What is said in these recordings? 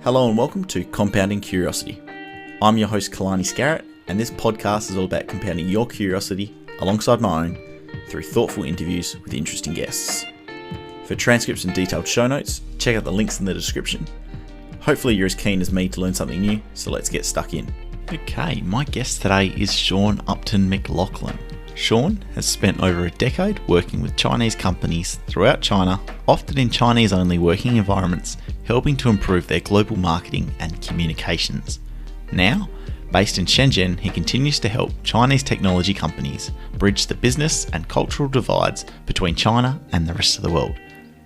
Hello and welcome to Compounding Curiosity. I'm your host Kalani Scarrett, and this podcast is all about compounding your curiosity alongside my own through thoughtful interviews with interesting guests. For transcripts and detailed show notes, check out the links in the description. Hopefully you're as keen as me to learn something new, so let's get stuck in. Okay, my guest today is Sean Upton-McLaughlin. Sean has spent over a decade working with Chinese companies throughout China, often in Chinese-only working environments, helping to improve their global marketing and communications. Now, based in Shenzhen, he continues to help Chinese technology companies bridge the business and cultural divides between China and the rest of the world.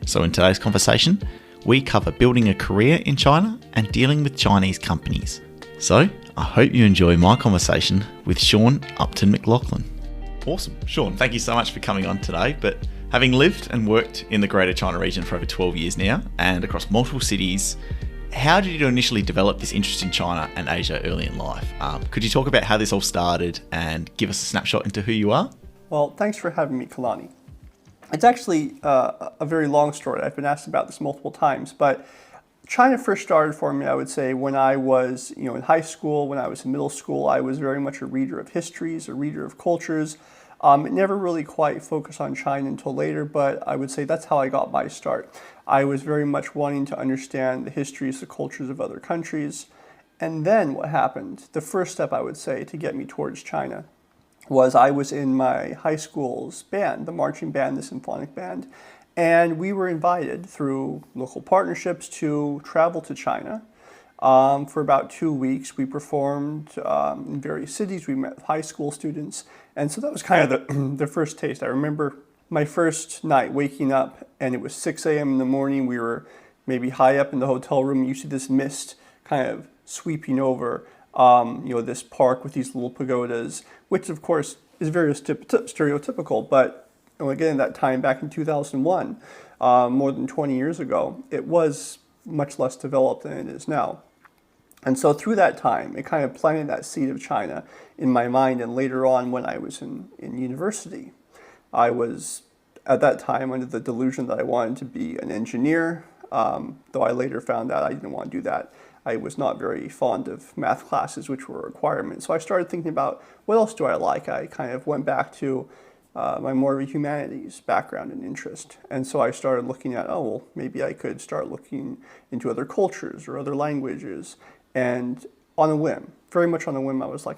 So in today's conversation, we cover building a career in China and dealing with Chinese companies. So I hope you enjoy my conversation with Sean Upton-McLaughlin. Awesome. Sean, thank you so much for coming on today. But having lived and worked in the Greater China region for over 12 years now and across multiple cities, how did you initially develop this interest in China and Asia early in life? Could you talk about how this all started and give us a snapshot into who you are? Well, thanks for having me, Kalani. It's actually a very long story. I've been asked about this multiple times, but China first started for me, I would say, when I was in high school, when I was in middle school. I was very much a reader of histories, a reader of cultures. It never really quite focused on China until later, but I would say that's how I got my start. I was very much wanting to understand the histories, the cultures of other countries. And then what happened, the first step I would say to get me towards China, was I was in my high school's band, the marching band, the symphonic band, and we were invited through local partnerships to travel to China. For about 2 weeks, we performed in various cities. We met high school students. And so that was kind of the first taste. I remember my first night waking up, and it was 6 a.m. in the morning. We were maybe high up in the hotel room. You see this mist kind of sweeping over, this park with these little pagodas, which of course is very stereotypical. But again, that time back in 2001, more than 20 years ago, it was much less developed than it is now. And so through that time, it kind of planted that seed of China in my mind. And later on, when I was in university, I was at that time under the delusion that I wanted to be an engineer, though I later found out I didn't want to do that. I was not very fond of math classes, which were a requirement. So I started thinking about what else do I like. I kind of went back to my more of a humanities background and interest. And so I started looking at, maybe I could start looking into other cultures or other languages. And on a whim, very much on a whim, I was like,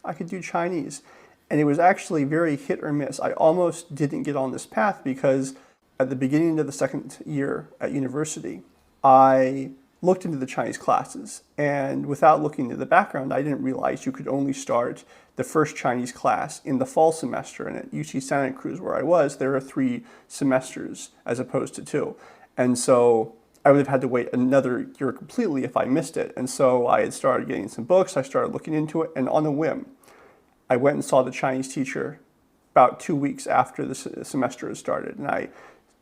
I could do Chinese. And it was actually very hit or miss. I almost didn't get on this path because at the beginning of the second year at university, I looked into the Chinese classes. And without looking into the background, I didn't realize you could only start the first Chinese class in the fall semester. And at UC Santa Cruz, where I was, there are 3 semesters as opposed to 2. And so I would have had to wait another year completely if I missed it. And so I had started getting some books. I started looking into it. And on a whim, I went and saw the Chinese teacher about 2 weeks after the semester had started. And I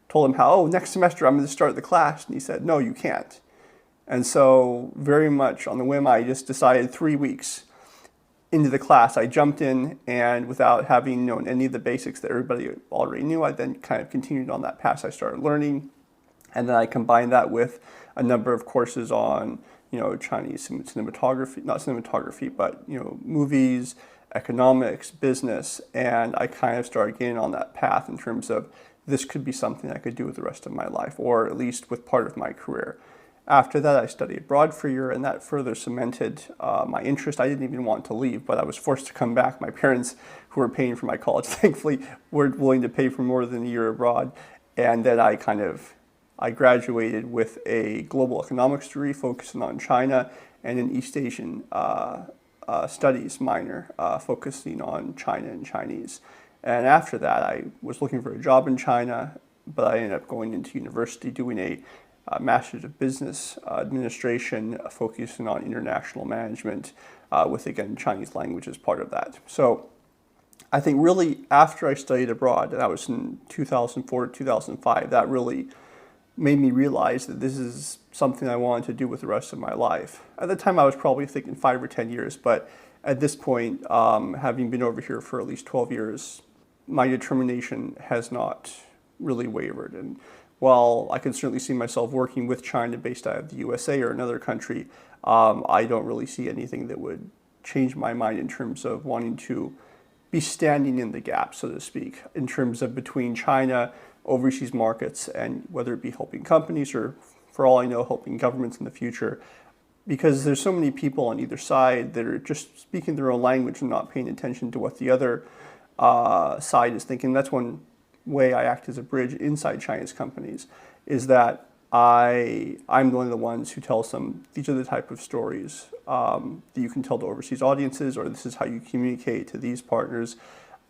told him how, next semester I'm going to start the class. And he said, no, you can't. And so very much on the whim, I just decided 3 weeks into the class, I jumped in, and without having known any of the basics that everybody already knew, I then kind of continued on that path. I started learning, and then I combined that with a number of courses on, Chinese cinematography, not cinematography, but, movies, economics, business, and I kind of started getting on that path in terms of this could be something I could do with the rest of my life, or at least with part of my career. After that, I studied abroad for a year, and that further cemented my interest. I didn't even want to leave, but I was forced to come back. My parents, who were paying for my college, thankfully, were willing to pay for more than a year abroad. And then I graduated with a global economics degree focusing on China and an East Asian studies minor focusing on China and Chinese. And after that, I was looking for a job in China, but I ended up going into university doing a Master's of Business Administration, focusing on international management with, again, Chinese language as part of that. So I think really after I studied abroad, and that was in 2004 to 2005, that really made me realize that this is something I wanted to do with the rest of my life. At the time, I was probably thinking 5 or 10 years, but at this point, having been over here for at least 12 years, my determination has not really wavered. And while I can certainly see myself working with China based out of the USA or another country, I don't really see anything that would change my mind in terms of wanting to be standing in the gap, so to speak, in terms of between China, overseas markets, and whether it be helping companies or, for all I know, helping governments in the future. Because there's so many people on either side that are just speaking their own language and not paying attention to what the other side is thinking. That's one way I act as a bridge inside China's companies, is that I'm one of the ones who tells them these are the type of stories that you can tell to overseas audiences, or this is how you communicate to these partners.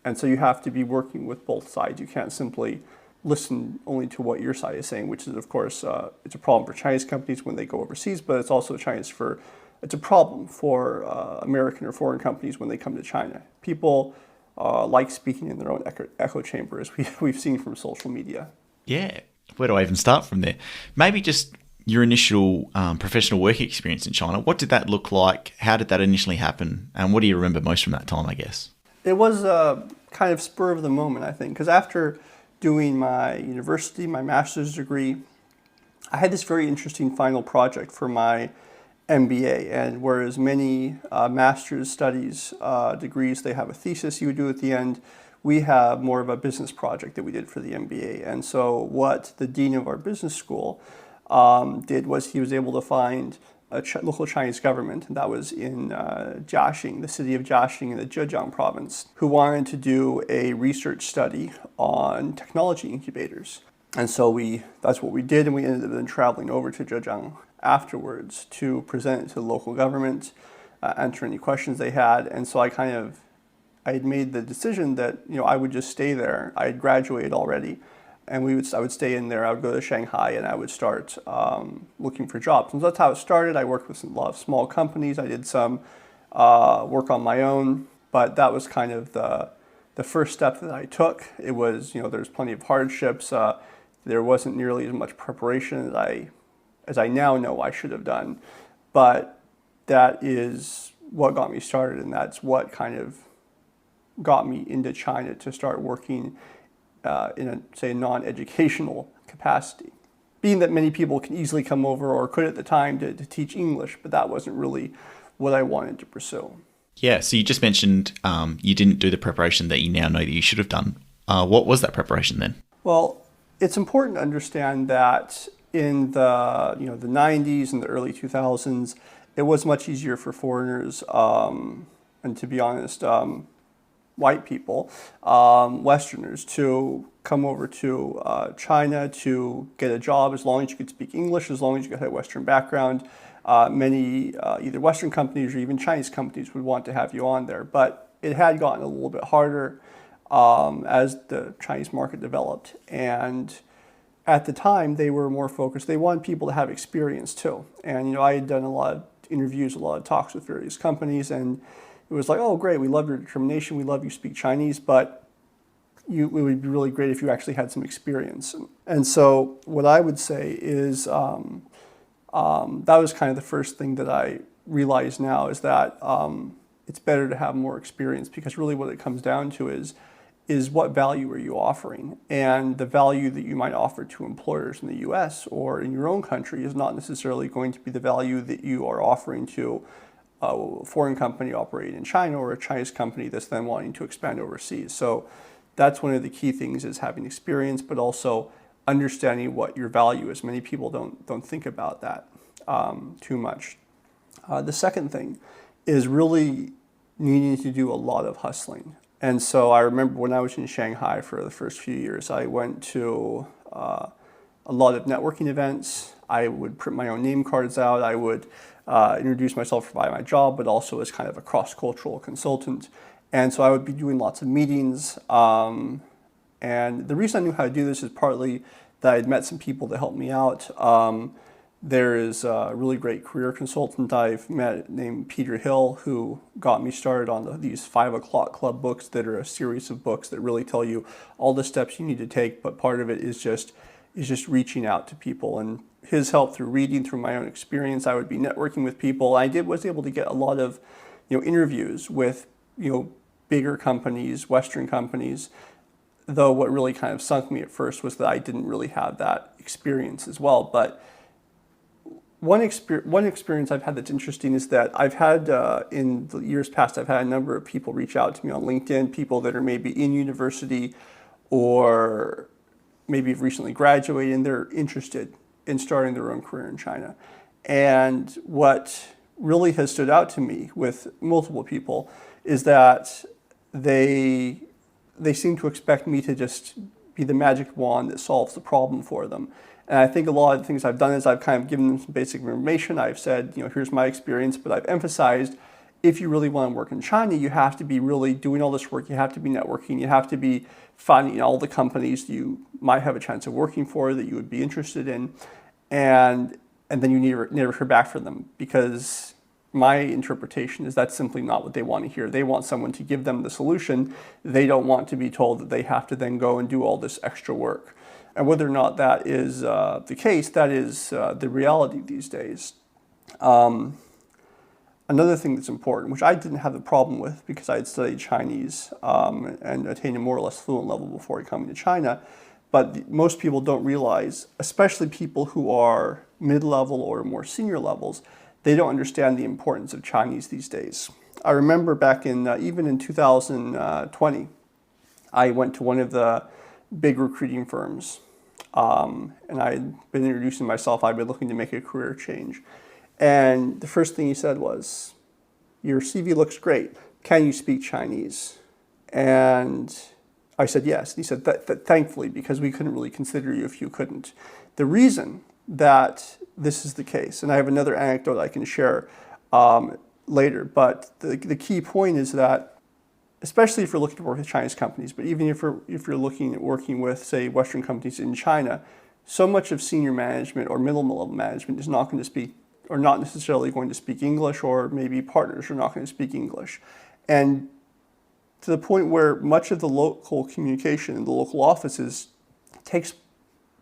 And so you have to be working with both sides. You can't simply listen only to what your side is saying, which is, of course, it's a problem for Chinese companies when they go overseas, but it's also it's a problem for American or foreign companies when they come to China. People like speaking in their own echo chamber, as we've seen from social media. Yeah. Where do I even start from there? Maybe just your initial professional work experience in China. What did that look like? How did that initially happen? And what do you remember most from that time, I guess? It was kind of spur of the moment, I think, because after doing my university, my master's degree, I had this very interesting final project for my MBA. And whereas many master's studies degrees, they have a thesis you would do at the end, we have more of a business project that we did for the MBA. And so what the dean of our business school did was he was able to find a local Chinese government, and that was in Jiaxing, the city of Jiaxing in the Zhejiang province, who wanted to do a research study on technology incubators. And so that's what we did, and we ended up then traveling over to Zhejiang afterwards to present it to the local government, answer any questions they had. And so I had made the decision that I would just stay there. I had graduated already, and I would stay in there. I would go to Shanghai, and I would start looking for jobs. And so that's how it started. I worked with a lot of small companies. I did some work on my own, but that was kind of the first step that I took. It was, there's plenty of hardships. There wasn't nearly as much preparation as I now know I should have done, but that is what got me started, and that's what kind of got me into China to start working in a non-educational capacity. Being that many people can easily come over, or could at the time, to teach English, but that wasn't really what I wanted to pursue. Yeah, so you just mentioned you didn't do the preparation that you now know that you should have done. What was that preparation then? Well, it's important to understand that in the 90s and the early 2000s, it was much easier for foreigners, and to be honest, white people, Westerners, to come over to China to get a job as long as you could speak English, as long as you had a Western background. Many either Western companies or even Chinese companies would want to have you on there. But it had gotten a little bit harder as the Chinese market developed. And at the time, they were more focused. They wanted people to have experience too. And I had done a lot of interviews, a lot of talks with various companies, and it was like, oh, great, we love your determination, we love you speak Chinese, but it would be really great if you actually had some experience. And so what I would say is that was kind of the first thing that I realize now, is that it's better to have more experience, because really what it comes down to is what value are you offering? And the value that you might offer to employers in the US or in your own country is not necessarily going to be the value that you are offering to a foreign company operating in China, or a Chinese company that's then wanting to expand overseas. So that's one of the key things, is having experience, but also understanding what your value is. Many people don't think about that too much. The second thing is really needing to do a lot of hustling. And so I remember when I was in Shanghai for the first few years, I went to a lot of networking events. I would print my own name cards out. I would introduce myself by my job, but also as kind of a cross-cultural consultant. And so I would be doing lots of meetings. And the reason I knew how to do this is partly that I'd met some people that helped me out. There is a really great career consultant I've met named Peter Hill, who got me started on these 5 o'clock club books that are a series of books that really tell you all the steps you need to take, but part of it is just reaching out to people. And his help through reading, through my own experience, I would be networking with people. Was able to get a lot of interviews with bigger companies, Western companies, though what really kind of sunk me at first was that I didn't really have that experience as well. But one experience I've had that's interesting is that I've had, in the years past, I've had a number of people reach out to me on LinkedIn, people that are maybe in university or maybe have recently graduated and they're interested in starting their own career in China. And what really has stood out to me with multiple people is that they seem to expect me to just be the magic wand that solves the problem for them. And I think a lot of the things I've done is I've kind of given them some basic information. I've said, here's my experience, but I've emphasized if you really want to work in China, you have to be really doing all this work. You have to be networking. You have to be finding all the companies you might have a chance of working for that you would be interested in. And then you never hear back from them, because my interpretation is that's simply not what they want to hear. They want someone to give them the solution. They don't want to be told that they have to then go and do all this extra work. And whether or not that is the case, that is the reality these days. Another thing that's important, which I didn't have the problem with because I had studied Chinese and attained a more or less fluent level before coming to China, but most people don't realize, especially people who are mid-level or more senior levels, they don't understand the importance of Chinese these days. I remember back in, even in 2020, I went to one of the big recruiting firms. And I had been introducing myself. I'd been looking to make a career change. And the first thing he said was, your CV looks great. Can you speak Chinese? And I said, yes. And he said, thankfully, because we couldn't really consider you if you couldn't. The reason that this is the case, and I have another anecdote I can share later, but the key point is that, especially if you're looking to work with Chinese companies, but even if you're looking at working with, say, Western companies in China, so much of senior management or middle level management is not going to speak, or not necessarily going to speak English, or maybe partners are not going to speak English. And to the point where much of the local communication in the local offices takes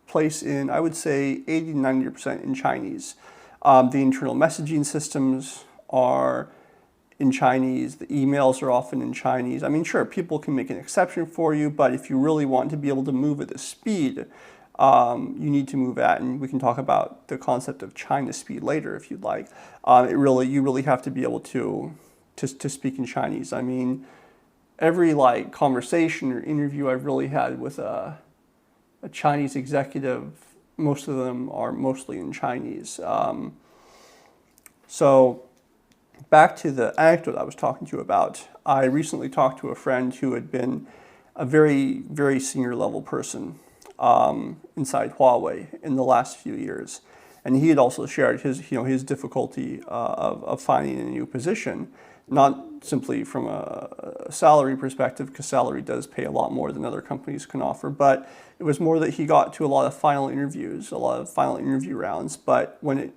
place in, I would say, 80 to 90% in Chinese. The internal messaging systems are in Chinese. The emails are often in Chinese. I mean, sure, people can make an exception for you, but if you really want to be able to move at the speed you need to move at, and we can talk about the concept of China speed later if you'd like, you really have to be able to speak in Chinese. I mean, every conversation or interview I've really had with a Chinese executive, most of them are mostly in Chinese. So back to the anecdote I was talking to you about. I recently talked to a friend who had been a very, very senior level person inside Huawei in the last few years. And he had also shared his difficulty of finding a new position, not simply from a salary perspective, because salary does pay a lot more than other companies can offer, but it was more that he got to a lot of final interview rounds, but when it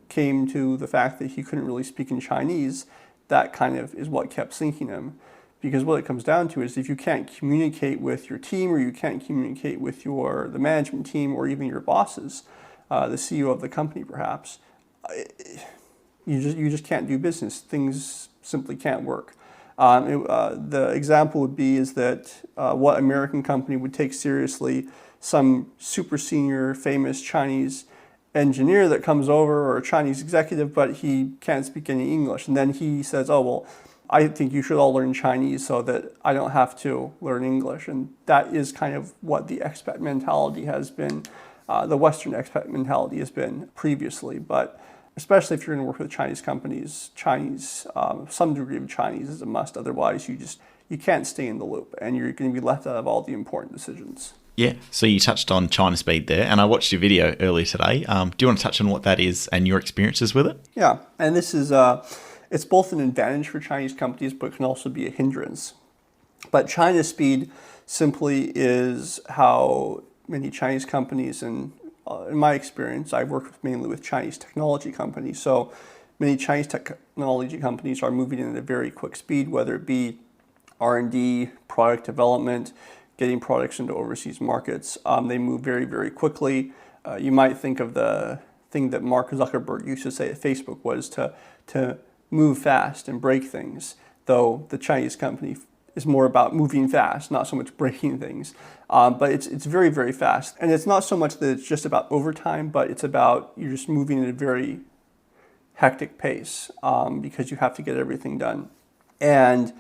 came to the fact that he couldn't really speak in Chinese, that kind of is what kept sinking him. Because what it comes down to is if you can't communicate with your team, or you can't communicate with the management team, or even your bosses, the CEO of the company perhaps, you just can't do business. Things simply can't work. The example would be is that what American company would take seriously some super senior famous Chinese engineer that comes over, or a Chinese executive, but he can't speak any English. And then he says, oh, well, I think you should all learn Chinese so that I don't have to learn English. And that is kind of what the expat mentality has been, the Western expat mentality has been previously. But especially if you're going to work with Chinese companies, some degree of Chinese is a must. Otherwise, you can't stay in the loop, and you're going to be left out of all the important decisions. Yeah, so you touched on China speed there, and I watched your video earlier today. Do you want to touch on what that is and your experiences with it? Yeah, and this is, it's both an advantage for Chinese companies, but it can also be a hindrance. But China speed simply is how many Chinese companies, and in my experience, I've worked mainly with Chinese technology companies, so many Chinese technology companies are moving at a very quick speed, whether it be R&D, product development, getting products into overseas markets. They move very, very quickly. You might think of the thing that Mark Zuckerberg used to say at Facebook was to move fast and break things, though the Chinese company is more about moving fast, not so much breaking things. But it's very, very fast. And it's not so much that it's just about overtime, but it's about you're just moving at a very hectic pace because you have to get everything done. And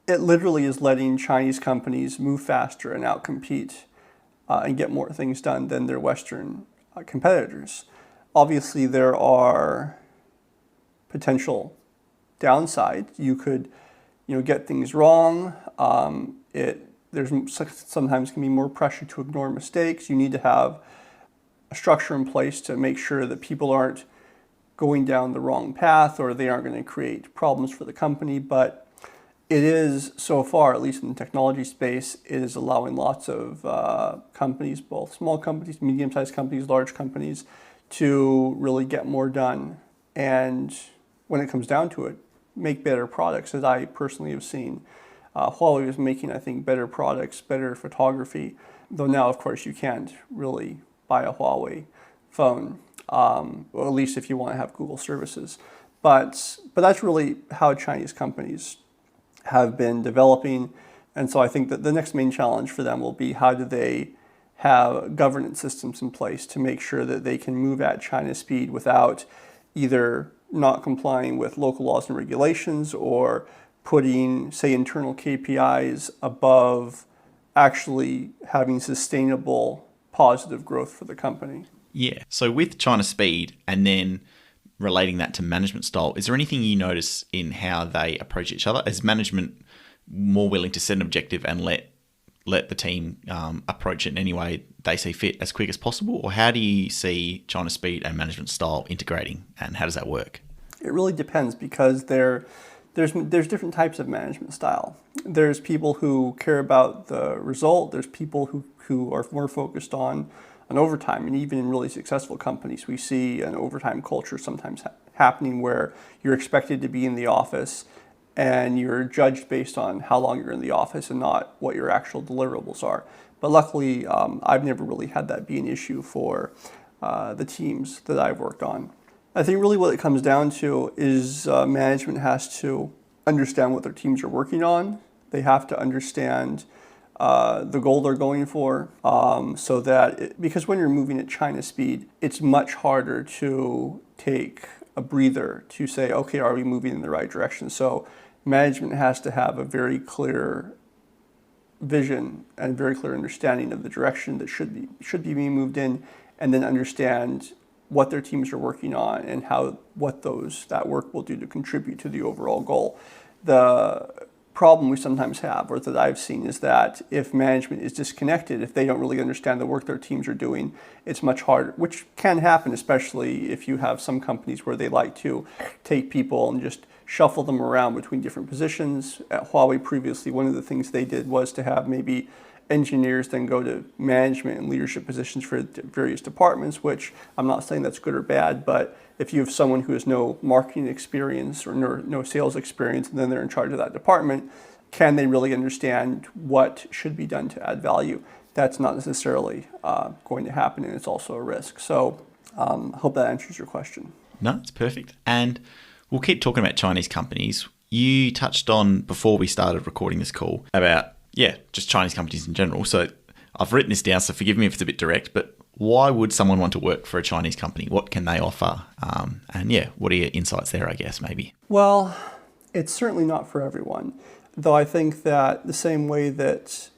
it literally is letting Chinese companies move faster and outcompete and get more things done than their Western competitors. Obviously, there are potential downsides. You could, get things wrong. There's sometimes can be more pressure to ignore mistakes. You need to have a structure in place to make sure that people aren't going down the wrong path or they aren't going to create problems for the company. But it is, so far, at least in the technology space, it is allowing lots of companies, both small companies, medium-sized companies, large companies, to really get more done. And when it comes down to it, make better products, as I personally have seen. Huawei is making, I think, better products, better photography, though now, of course, you can't really buy a Huawei phone, or at least if you want to have Google services. But that's really how Chinese companies have been developing. And so I think that the next main challenge for them will be how do they have governance systems in place to make sure that they can move at China's speed without either not complying with local laws and regulations or putting, say, internal KPIs above actually having sustainable positive growth for the company. Yeah. So with China speed and then relating that to management style, is there anything you notice in how they approach each other? Is management more willing to set an objective and let the team approach it in any way they see fit as quick as possible? Or how do you see China speed and management style integrating, and how does that work? It really depends because there's different types of management style. There's people who care about the result. There's people who are more focused on overtime. And even in really successful companies, we see an overtime culture sometimes happening where you're expected to be in the office and you're judged based on how long you're in the office and not what your actual deliverables are. But luckily, I've never really had that be an issue for the teams that I've worked on. I think really what it comes down to is management has to understand what their teams are working on. They have to understand the goal they're going for, so that because when you're moving at China speed, it's much harder to take a breather to say, okay, are we moving in the right direction? So management has to have a very clear vision and very clear understanding of the direction that should be being moved in, and then understand what their teams are working on and what that work will do to contribute to the overall goal. The problem we sometimes have, or that I've seen, is that if management is disconnected, if they don't really understand the work their teams are doing, it's much harder, which can happen, especially if you have some companies where they like to take people and just shuffle them around between different positions. At Huawei previously, one of the things they did was to have maybe engineers then go to management and leadership positions for various departments, which I'm not saying that's good or bad, but if you have someone who has no marketing experience or no sales experience and then they're in charge of that department, can they really understand what should be done to add value? That's not necessarily going to happen, and it's also a risk. So I hope that answers your question. No, it's perfect. And we'll keep talking about Chinese companies. You touched on, before we started recording this call, about just Chinese companies in general. So I've written this down, so forgive me if it's a bit direct, but why would someone want to work for a Chinese company? What can they offer? What are your insights there, I guess, maybe? Well, it's certainly not for everyone, though I think that the same way that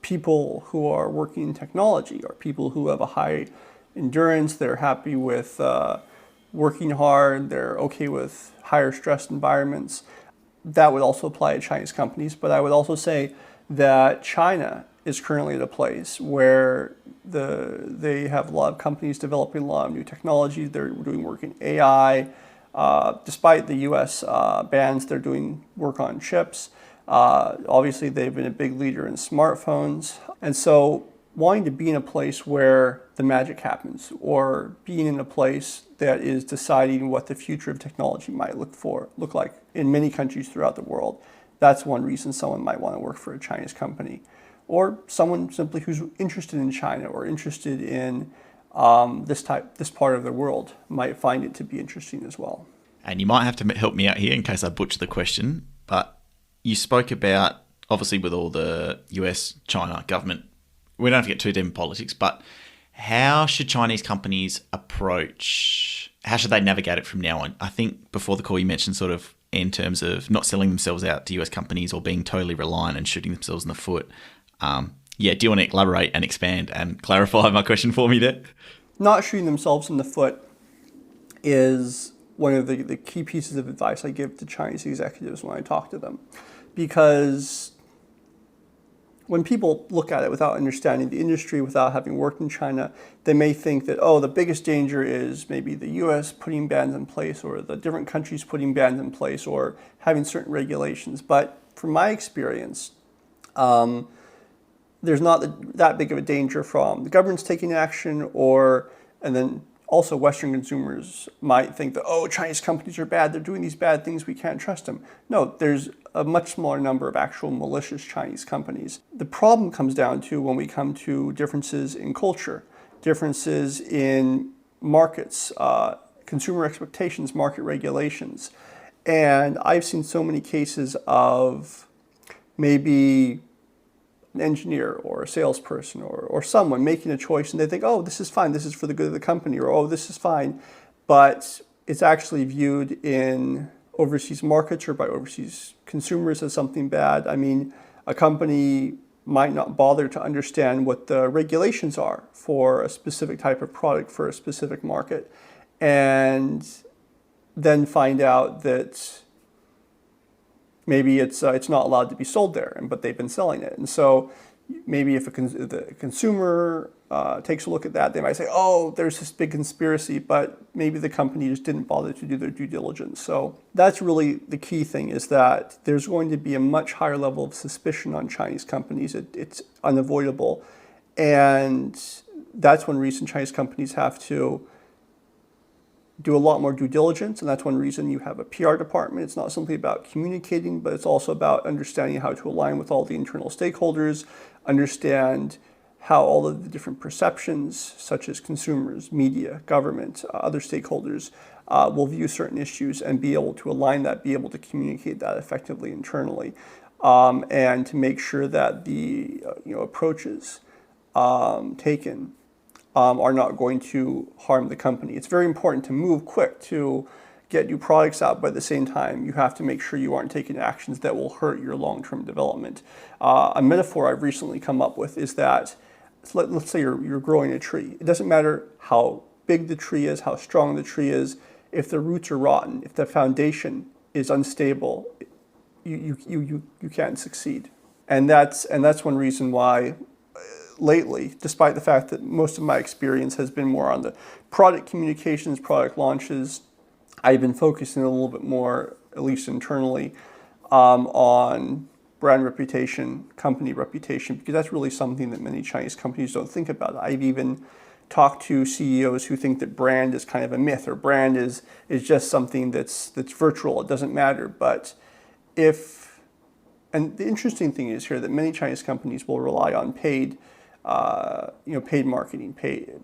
people who are working in technology are people who have a high endurance, they're happy with working hard, they're okay with higher stress environments, that would also apply to Chinese companies. But I would also say that China is currently at a place where they have a lot of companies developing a lot of new technology. They're doing work in AI. Despite the US bans, they're doing work on chips. Obviously, they've been a big leader in smartphones. And so wanting to be in a place where the magic happens, or being in a place that is deciding what the future of technology might look like in many countries throughout the world, that's one reason someone might want to work for a Chinese company. Or someone simply who's interested in China or interested in this part of the world might find it to be interesting as well. And you might have to help me out here in case I butcher the question, but you spoke about, obviously with all the US, China government, we don't have to get too deep in politics, but how should Chinese companies how should they navigate it from now on? I think before the call you mentioned sort of in terms of not selling themselves out to US companies or being totally reliant and shooting themselves in the foot. Do you want to elaborate and expand and clarify my question for me there? Not shooting themselves in the foot is one of the key pieces of advice I give to Chinese executives when I talk to them. Because when people look at it without understanding the industry, without having worked in China, they may think that, the biggest danger is maybe the US putting bans in place or the different countries putting bans in place or having certain regulations. But from my experience, there's not that big of a danger from the government's taking action and then also Western consumers might think that, Chinese companies are bad, they're doing these bad things, we can't trust them. No, there's a much smaller number of actual malicious Chinese companies. The problem comes down to when we come to differences in culture, differences in markets, consumer expectations, market regulations. And I've seen so many cases of maybe an engineer or a salesperson or someone making a choice and they think, this is fine, this is for the good of the company, or this is fine, but it's actually viewed in overseas markets or by overseas consumers as something bad. I mean, a company might not bother to understand what the regulations are for a specific type of product for a specific market, and then find out that maybe it's not allowed to be sold there, but they've been selling it. And so maybe if the consumer takes a look at that, they might say, there's this big conspiracy, but maybe the company just didn't bother to do their due diligence. So that's really the key thing, is that there's going to be a much higher level of suspicion on Chinese companies. It's unavoidable. And that's one reason Chinese companies have to do a lot more due diligence, and that's one reason you have a PR department. It's not simply about communicating, but it's also about understanding how to align with all the internal stakeholders, understand how all of the different perceptions, such as consumers, media, government, other stakeholders, will view certain issues, and be able to align that, be able to communicate that effectively internally, and to make sure that the approaches taken are not going to harm the company. It's very important to move quick to get new products out, but at the same time, you have to make sure you aren't taking actions that will hurt your long-term development. A metaphor I've recently come up with is that, let's say you're growing a tree. It doesn't matter how big the tree is, how strong the tree is. If the roots are rotten, if the foundation is unstable, you can't succeed. And that's one reason why lately, despite the fact that most of my experience has been more on the product communications, product launches, I've been focusing a little bit more, at least internally, on brand reputation, company reputation, because that's really something that many Chinese companies don't think about. I've even talked to CEOs who think that brand is kind of a myth, or brand is just something that's virtual, it doesn't matter. But and the interesting thing is here that many Chinese companies will rely on paid marketing,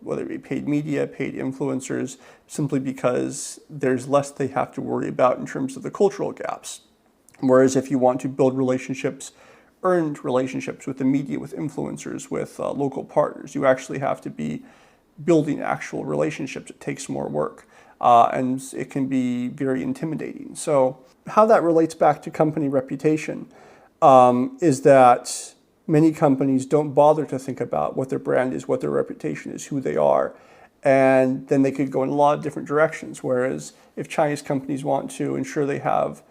whether it be paid media, paid influencers, simply because there's less they have to worry about in terms of the cultural gaps. Whereas if you want to build relationships, earned relationships with the media, with influencers, with local partners, you actually have to be building actual relationships. It takes more work, and it can be very intimidating. So how that relates back to company reputation is that many companies don't bother to think about what their brand is, what their reputation is, who they are, and then they could go in a lot of different directions. Whereas if Chinese companies want to ensure they have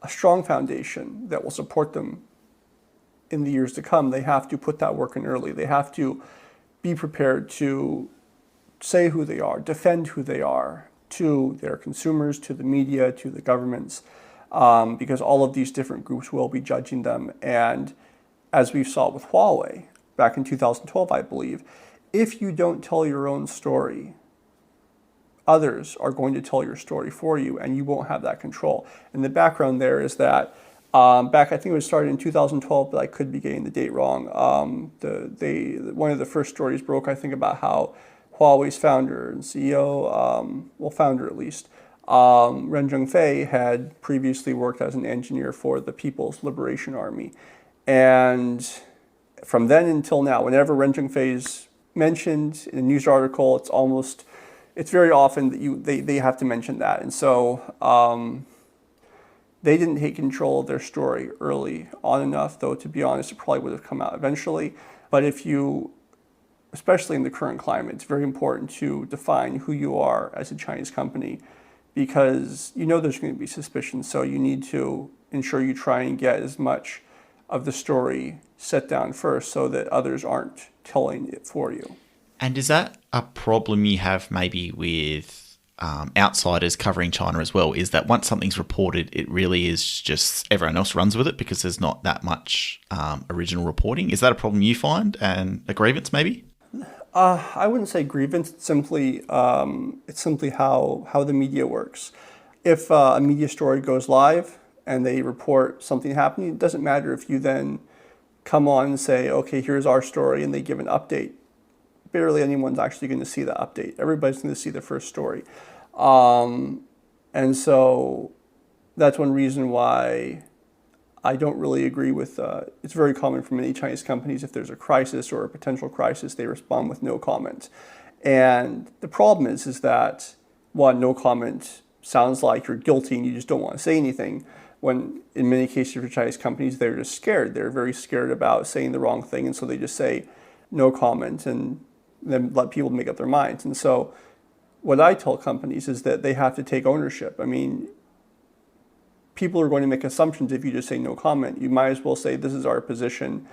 a strong foundation that will support them in the years to come, they have to put that work in early. They have to be prepared to say who they are, defend who they are to their consumers, to the media, to the governments, because all of these different groups will be judging them. And as we saw with Huawei back in 2012, I believe, if you don't tell your own story, others are going to tell your story for you, and you won't have that control. And the background there is that back, I think it was started in 2012, but I could be getting the date wrong. One of the first stories broke, I think, about how Huawei's founder and CEO, founder at least, Ren Zhengfei had previously worked as an engineer for the People's Liberation Army. And from then until now, whenever Ren Zhengfei is mentioned in a news article, it's very often that they have to mention that. And so they didn't take control of their story early on enough, though, to be honest, it probably would have come out eventually. But especially in the current climate, it's very important to define who you are as a Chinese company, because there's going to be suspicion. So you need to ensure you try and get as much of the story set down first so that others aren't telling it for you. And is that a problem you have maybe with outsiders covering China as well? Is that once something's reported, it really is just everyone else runs with it because there's not that much original reporting? Is that a problem you find, and a grievance maybe? I wouldn't say grievance. It's simply how the media works. If a media story goes live and they report something happening, it doesn't matter if you then come on and say, okay, here's our story, and they give an update. Barely anyone's actually going to see the update. Everybody's going to see the first story. And so that's one reason why I don't really agree with, it's very common for many Chinese companies, if there's a crisis or a potential crisis, they respond with no comment. And the problem is that, one, no comment sounds like you're guilty and you just don't want to say anything, when in many cases for Chinese companies, they're just scared. They're very scared about saying the wrong thing, and so they just say no comment and then let people make up their minds. And so what I tell companies is that they have to take ownership. I mean, people are going to make assumptions if you just say no comment. You might as well say this is our position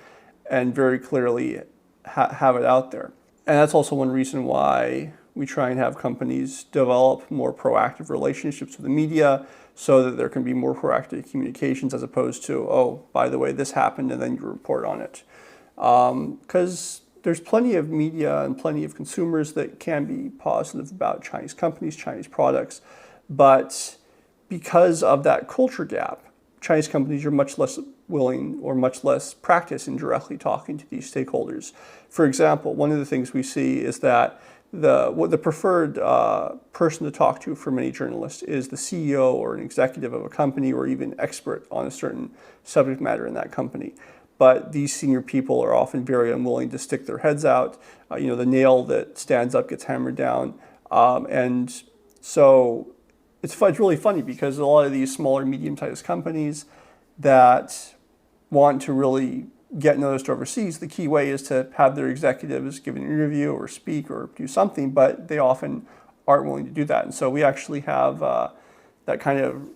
and very clearly have it out there. And that's also one reason why we try and have companies develop more proactive relationships with the media so that there can be more proactive communications, as opposed to, oh, by the way, this happened, and then you report on it. Because there's plenty of media and plenty of consumers that can be positive about Chinese companies, Chinese products, but because of that culture gap, Chinese companies are much less willing or much less practiced in directly talking to these stakeholders. For example, one of the things we see is that the preferred person to talk to for many journalists is the CEO or an executive of a company, or even expert on a certain subject matter in that company. But these senior people are often very unwilling to stick their heads out. The nail that stands up gets hammered down. And so it's really funny, because a lot of these smaller, medium-sized companies that want to really get noticed overseas, the key way is to have their executives give an interview or speak or do something, but they often aren't willing to do that. And so we actually have that kind of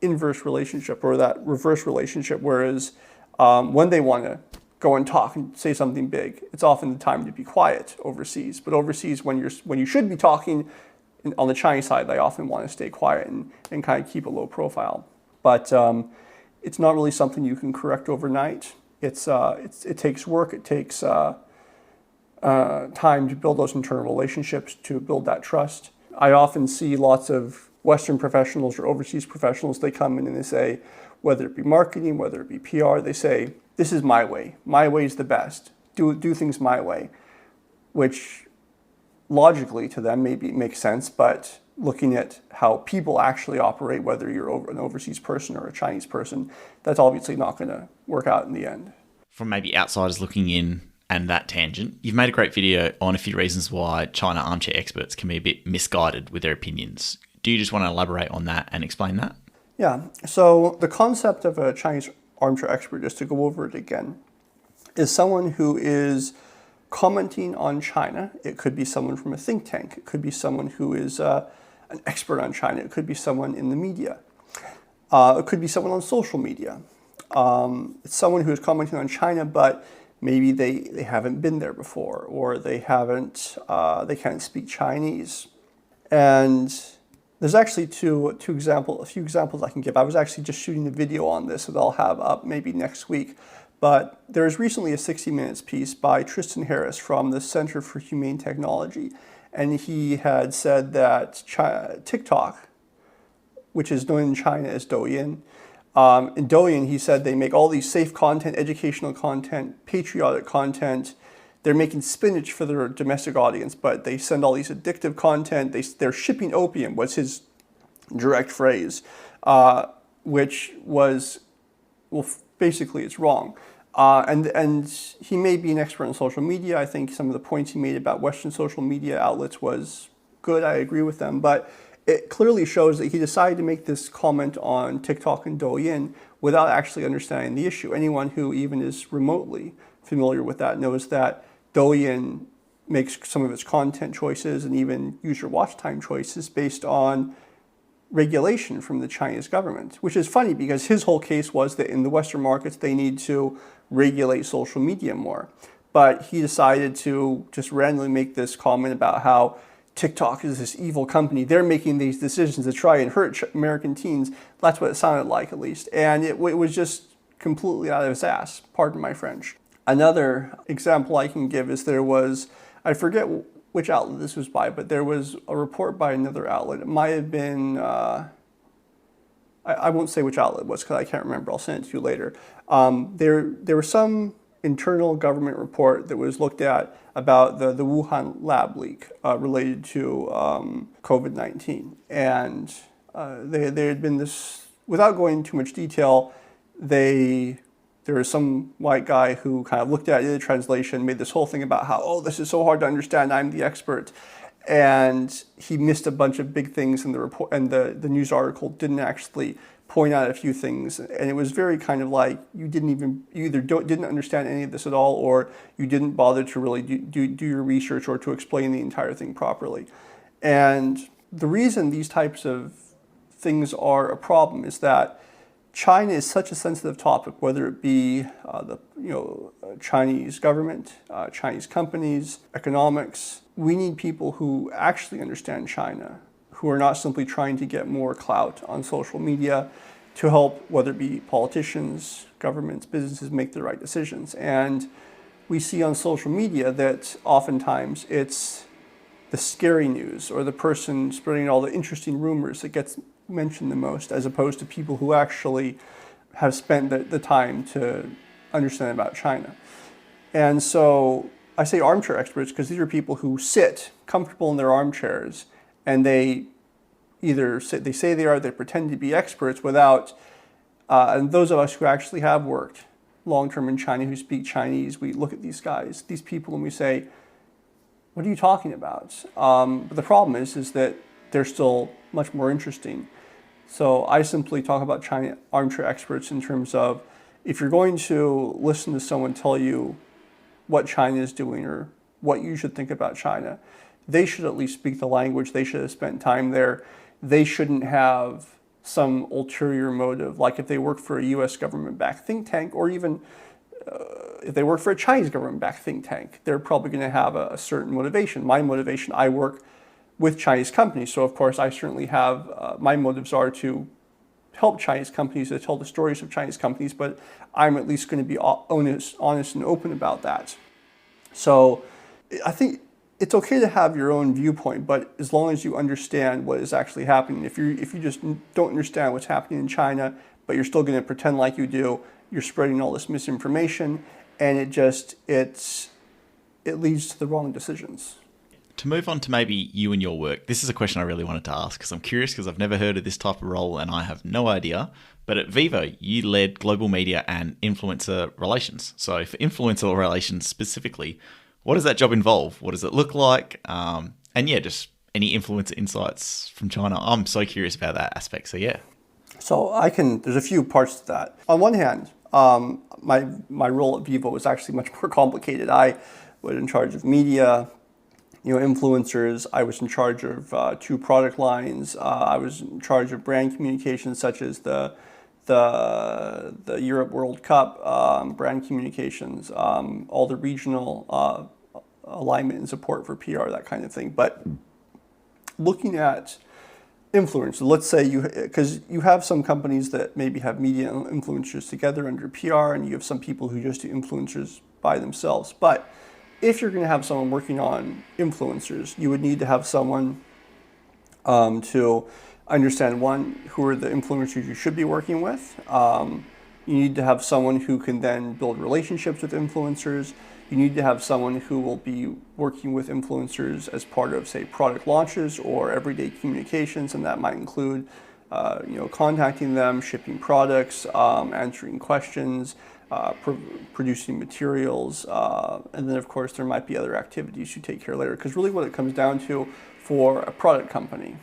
inverse relationship, or that reverse relationship, whereas when they want to go and talk and say something big, it's often the time to be quiet overseas. But overseas, when you should be talking on the Chinese side, they often want to stay quiet and kind of keep a low profile. But it's not really something you can correct overnight. It takes work. It takes time to build those internal relationships, to build that trust. I often see lots of Western professionals or overseas professionals. They come in and they say, whether it be marketing, whether it be PR, they say, this is my way. My way is the best. Do things my way, which logically to them maybe makes sense, but looking at how people actually operate, whether you're an overseas person or a Chinese person, that's obviously not going to work out in the end. From maybe outsiders looking in and that tangent, you've made a great video on a few reasons why China armchair experts can be a bit misguided with their opinions. Do you just want to elaborate on that and explain that? Yeah, so the concept of a Chinese armchair expert, just to go over it again, is someone who is commenting on China. It could be someone from a think tank. It could be someone who is an expert on China. It could be someone in the media. It could be someone on social media. It's someone who is commenting on China, but maybe they haven't been there before, or they can't speak Chinese. And there's actually a few examples I can give. I was actually just shooting a video on this that I'll have up maybe next week. But there was recently a 60 Minutes piece by Tristan Harris from the Center for Humane Technology. And he had said that TikTok, which is known in China as Douyin, in Douyin, he said they make all these safe content, educational content, patriotic content. They're making spinach for their domestic audience, but they send all these addictive content. They're shipping opium, was his direct phrase, which was, well, basically it's wrong. And he may be an expert on social media. I think some of the points he made about Western social media outlets was good. I agree with them. But it clearly shows that he decided to make this comment on TikTok and Douyin without actually understanding the issue. Anyone who even is remotely familiar with that knows that Douyin makes some of its content choices and even user watch time choices based on regulation from the Chinese government, which is funny because his whole case was that in the Western markets, they need to regulate social media more. But he decided to just randomly make this comment about how TikTok is this evil company. They're making these decisions to try and hurt American teens. That's what it sounded like, at least. And it was just completely out of his ass, pardon my French. Another example I can give is there was, I forget which outlet this was by, but there was a report by another outlet. It might have been, I won't say which outlet it was because I can't remember. I'll send it to you later. There was some internal government report that was looked at about the Wuhan lab leak related to COVID-19. And there had been this, without going into too much detail, there was some white guy who kind of looked at it, did a translation, made this whole thing about how, oh, this is so hard to understand, I'm the expert. And he missed a bunch of big things in the report, and the news article didn't actually point out a few things. And it was very kind of like, you either didn't understand any of this at all, or you didn't bother to really do your research or to explain the entire thing properly. And the reason these types of things are a problem is that China is such a sensitive topic, whether it be the Chinese government, Chinese companies, economics. We need people who actually understand China, who are not simply trying to get more clout on social media to help, whether it be politicians, governments, businesses, make the right decisions. And we see on social media that oftentimes it's the scary news or the person spreading all the interesting rumors that gets mentioned the most, as opposed to people who actually have spent the time to understand about China. And so I say armchair experts because these are people who sit comfortable in their armchairs and they say they pretend to be experts without, and those of us who actually have worked long-term in China, who speak Chinese, we look at these guys, these people, and we say, what are you talking about? But the problem is that they're still much more interesting. So I simply talk about China armchair experts in terms of, if you're going to listen to someone tell you what China is doing or what you should think about China, they should at least speak the language. They should have spent time there. They shouldn't have some ulterior motive, like if they work for a U.S. government-backed think tank, or even if they work for a Chinese government-backed think tank, they're probably going to have a certain motivation. My motivation, I work with Chinese companies, so of course I certainly have, my motives are to help Chinese companies, to tell the stories of Chinese companies, but I'm at least going to be honest and open about that. So I think it's okay to have your own viewpoint, but as long as you understand what is actually happening. If you just don't understand what's happening in China, but you're still going to pretend like you do, you're spreading all this misinformation, and it leads to the wrong decisions. To move on to maybe you and your work, this is a question I really wanted to ask because I'm curious, because I've never heard of this type of role and I have no idea. But at Vivo, you led global media and influencer relations. So for influencer relations specifically, what does that job involve? What does it look like? And yeah, just any influencer insights from China. I'm so curious about that aspect. So yeah. So there's a few parts to that. On one hand, my role at Vivo was actually much more complicated. I was in charge of media, influencers. I was in charge of 2 product lines. I was in charge of brand communications, such as the Europe World Cup, brand communications, all the regional alignment and support for PR, that kind of thing. But looking at influencers, let's say because you have some companies that maybe have media and influencers together under PR, and you have some people who just do influencers by themselves. But if you're going to have someone working on influencers, you would need to have someone to understand, one, who are the influencers you should be working with. You need to have someone who can then build relationships with influencers. You need to have someone who will be working with influencers as part of, say, product launches or everyday communications, and that might include contacting them, shipping products, answering questions, producing materials, and then of course there might be other activities you take care of later. Because really what it comes down to for a product company,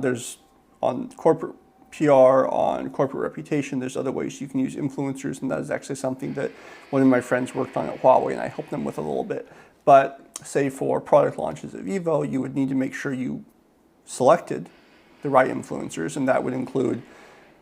there's on corporate PR, on corporate reputation, there's other ways you can use influencers, and that is actually something that one of my friends worked on at Huawei and I helped them with a little bit. But say for product launches at Vivo, you would need to make sure you selected the right influencers, and that would include,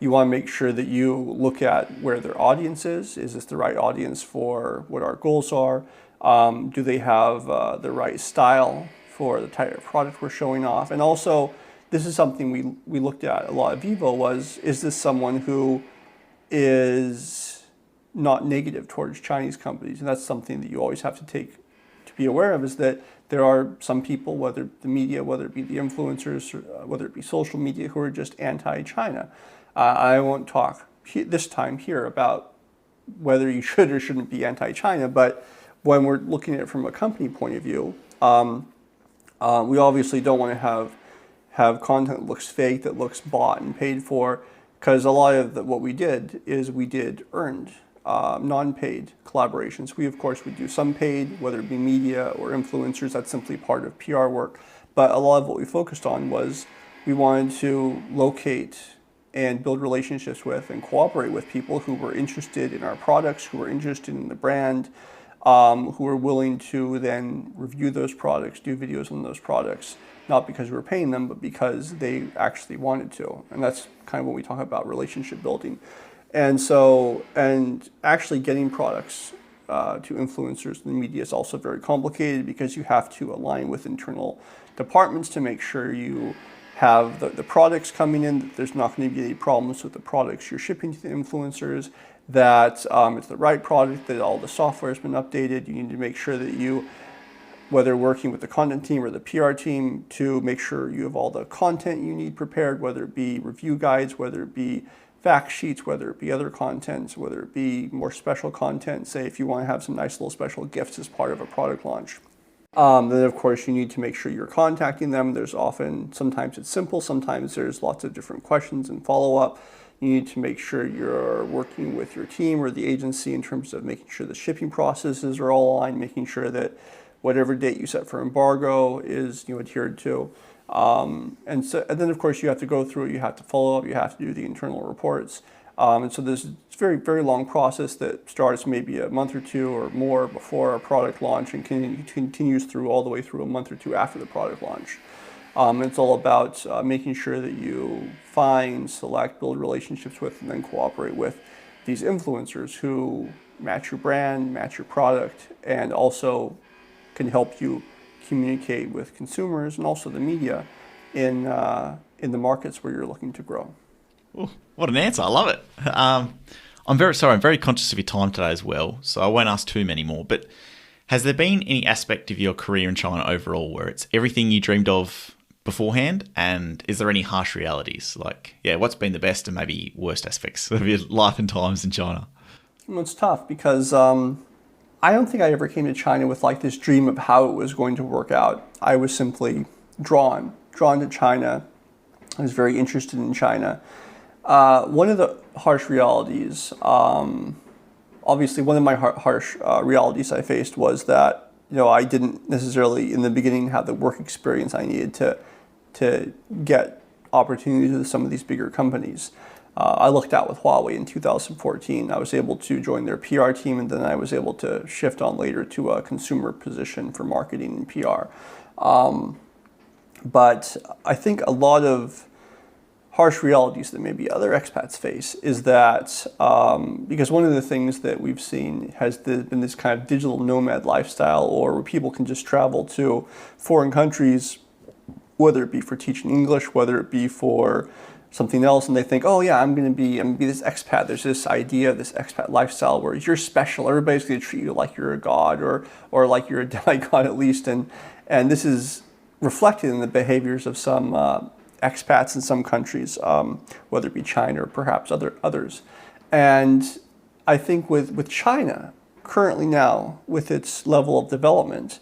you want to make sure that you look at where their audience is. Is this the right audience for what our goals are? Do they have the right style for the type of product we're showing off? And also, this is something we looked at a lot at Vivo was, is this someone who is not negative towards Chinese companies? And that's something that you always have to be aware of, is that there are some people, whether the media, whether it be the influencers, whether it be social media, who are just anti-China. I won't talk this time here about whether you should or shouldn't be anti-China, but when we're looking at it from a company point of view, we obviously don't want to have content that looks fake, that looks bought and paid for, because a lot of what we did is we did earned, non-paid collaborations. We, of course, would do some paid, whether it be media or influencers. That's simply part of PR work. But a lot of what we focused on was we wanted to locate and build relationships with and cooperate with people who were interested in our products, who were interested in the brand, who were willing to then review those products, do videos on those products, not because we were paying them, but because they actually wanted to. And that's kind of when we talk about relationship building. And so, and actually getting products to influencers in the media is also very complicated, because you have to align with internal departments to make sure you have the products coming in, that there's not going to be any problems with the products you're shipping to the influencers, that it's the right product, that all the software has been updated. You need to make sure that you, whether working with the content team or the PR team, to make sure you have all the content you need prepared, whether it be review guides, whether it be fact sheets, whether it be other contents, whether it be more special content, say if you want to have some nice little special gifts as part of a product launch. Then of course you need to make sure you're contacting them. Sometimes it's simple, sometimes there's lots of different questions and follow-up. You need to make sure you're working with your team or the agency in terms of making sure the shipping processes are all aligned, making sure that whatever date you set for embargo is adhered to. And then of course you have to go through, you have to follow up, you have to do the internal reports. And so there's a very, very long process that starts maybe a month or two or more before a product launch and continues through all the way through a month or two after the product launch. It's all about making sure that you find, select, build relationships with, and then cooperate with these influencers who match your brand, match your product, and also can help you communicate with consumers and also the media in the markets where you're looking to grow. Ooh, what an answer. I love it. I'm very conscious of your time today as well, so I won't ask too many more. But has there been any aspect of your career in China overall where it's everything you dreamed of beforehand? And is there any harsh realities? What's been the best and maybe worst aspects of your life and times in China? Well, it's tough because I don't think I ever came to China with this dream of how it was going to work out. I was simply drawn to China. I was very interested in China. One of the harsh realities, obviously one of my harsh realities I faced was that I didn't necessarily in the beginning have the work experience I needed to get opportunities with some of these bigger companies. I looked out with Huawei in 2014. I was able to join their PR team, and then I was able to shift on later to a consumer position for marketing and PR. But I think a lot of harsh realities that maybe other expats face is that because one of the things that we've seen has been this kind of digital nomad lifestyle, or where people can just travel to foreign countries, whether it be for teaching English, whether it be for something else, and they think, oh yeah, I'm gonna be this expat. There's this idea of this expat lifestyle where you're special. Everybody's gonna treat you like you're a god or like you're a demigod at least, and this is reflected in the behaviors of some expats in some countries, whether it be China or perhaps others. And I think with China, currently now, with its level of development,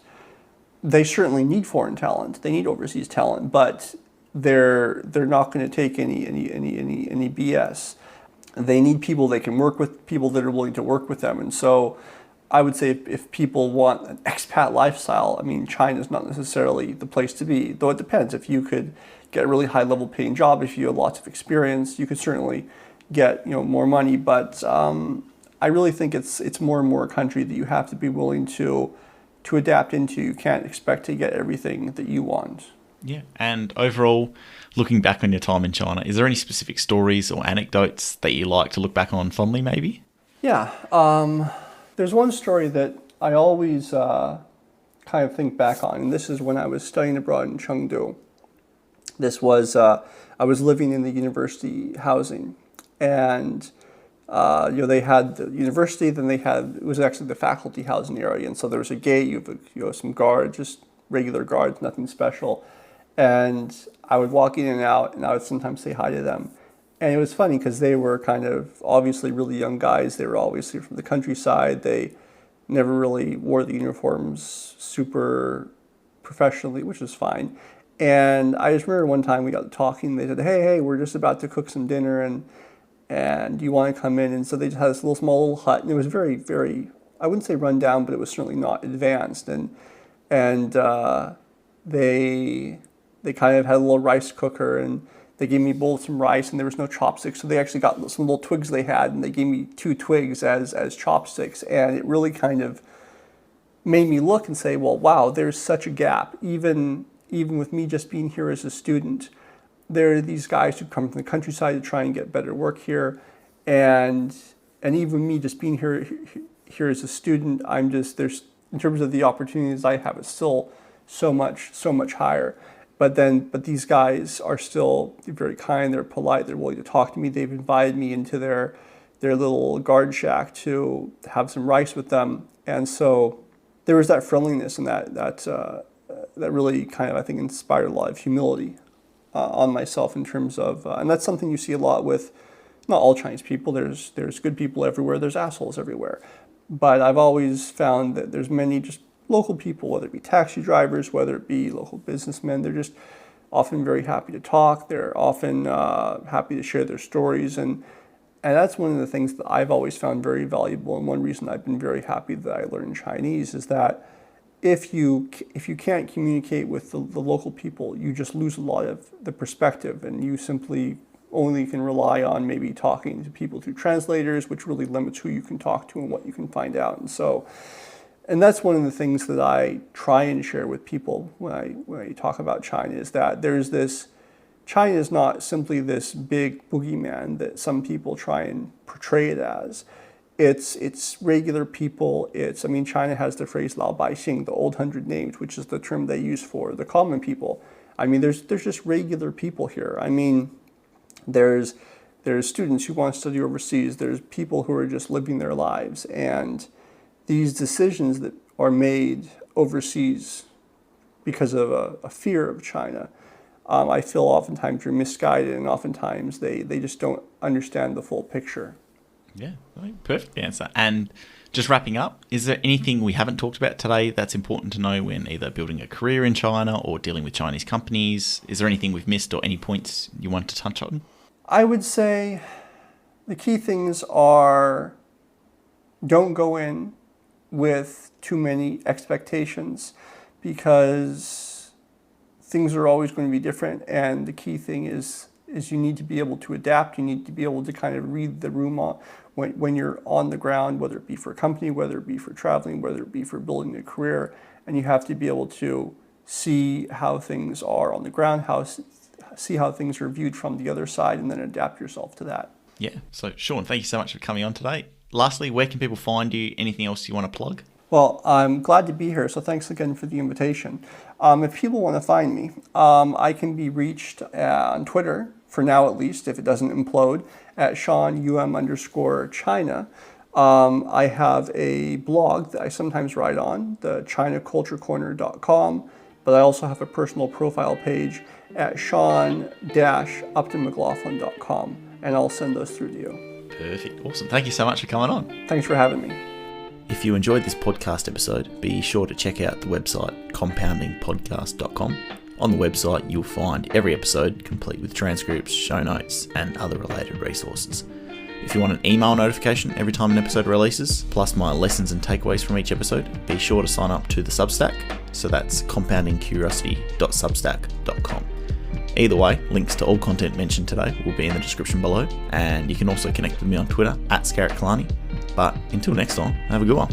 they certainly need foreign talent. They need overseas talent, but they're not going to take any BS. They need people they can work with, people that are willing to work with them. And so I would say if people want an expat lifestyle, I mean, China's not necessarily the place to be, though it depends. If you could get a really high level paying job, if you have lots of experience, you could certainly get more money. But I really think it's more and more a country that you have to be willing to adapt into. You can't expect to get everything that you want. Yeah. And overall, looking back on your time in China, is there any specific stories or anecdotes that you like to look back on fondly, maybe? Yeah. There's one story that I always kind of think back on, and this is when I was studying abroad in Chengdu. This was, I was living in the university housing, and they had the university, then it was actually the faculty housing area, and so there was a gate, you have some guards, just regular guards, nothing special. And I would walk in and out, and I would sometimes say hi to them. And it was funny because they were kind of obviously really young guys. They were obviously from the countryside. They never really wore the uniforms super professionally, which was fine. And I just remember one time we got talking. They said, hey, we're just about to cook some dinner, and do you want to come in? And so they just had this small little hut, and it was very, very, I wouldn't say run down, but it was certainly not advanced. And they kind of had a little rice cooker, and they gave me a bowl of some rice, and there was no chopsticks. So they actually got some little twigs they had, and they gave me 2 twigs as chopsticks. And it really kind of made me look and say, well, wow, there's such a gap. Even with me just being here as a student, there are these guys who come from the countryside to try and get better work here. And even me just being here as a student, there's, in terms of the opportunities I have, it's still so much higher. But these guys are still very kind, they're polite, they're willing to talk to me. They've invited me into their little guard shack to have some rice with them. And so there was that friendliness, and that really kind of, I think, inspired a lot of humility on myself in terms of, and that's something you see a lot with, not all Chinese people, there's good people everywhere, there's assholes everywhere. But I've always found that there's many just local people, whether it be taxi drivers, whether it be local businessmen, they're just often very happy to talk. They're often happy to share their stories. And that's one of the things that I've always found very valuable. And one reason I've been very happy that I learned Chinese is that if you can't communicate with the local people, you just lose a lot of the perspective, and you simply only can rely on maybe talking to people through translators, which really limits who you can talk to and what you can find out. And that's one of the things that I try and share with people when I talk about China, is that China is not simply this big boogeyman that some people try and portray it as. It's regular people. China has the phrase 老百姓, the old 100 names, which is the term they use for the common people. I mean, there's just regular people here. I mean, there's students who want to study overseas. There's people who are just living their lives, and these decisions that are made overseas because of a fear of China, I feel oftentimes are misguided, and oftentimes they just don't understand the full picture. Yeah, perfect answer. And just wrapping up, is there anything we haven't talked about today that's important to know when either building a career in China or dealing with Chinese companies? Is there anything we've missed or any points you want to touch on? I would say the key things are, don't go in with too many expectations, because things are always going to be different, and the key thing is you need to be able to adapt. You need to be able to kind of read the room when you're on the ground, whether it be for a company, whether it be for traveling, whether it be for building a career, and you have to be able to see how things are on the ground, see how things are viewed from the other side, and then adapt yourself to that. Yeah. So, Sean, thank you so much for coming on today. Lastly, where can people find you? Anything else you want to plug? Well, I'm glad to be here, so thanks again for the invitation. If people want to find me, I can be reached on Twitter, for now at least, if it doesn't implode, at SeanUM_China. I have a blog that I sometimes write on, the ChinaCultureCorner.com, but I also have a personal profile page at Sean-Upton-McLaughlin.com, and I'll send those through to you. Perfect. Awesome. Thank you so much for coming on. Thanks for having me. If If you enjoyed this podcast episode, be sure to check out the website compoundingpodcast.com. On the website, you'll find every episode complete with transcripts, show notes, and other related resources. If you want an email notification every time an episode releases, plus my lessons and takeaways from each episode, be sure to sign up to the Substack. So that's compoundingcuriosity.substack.com. Either way, links to all content mentioned today will be in the description below, and you can also connect with me on Twitter @ScarrettKalani. But until next time, have a good one.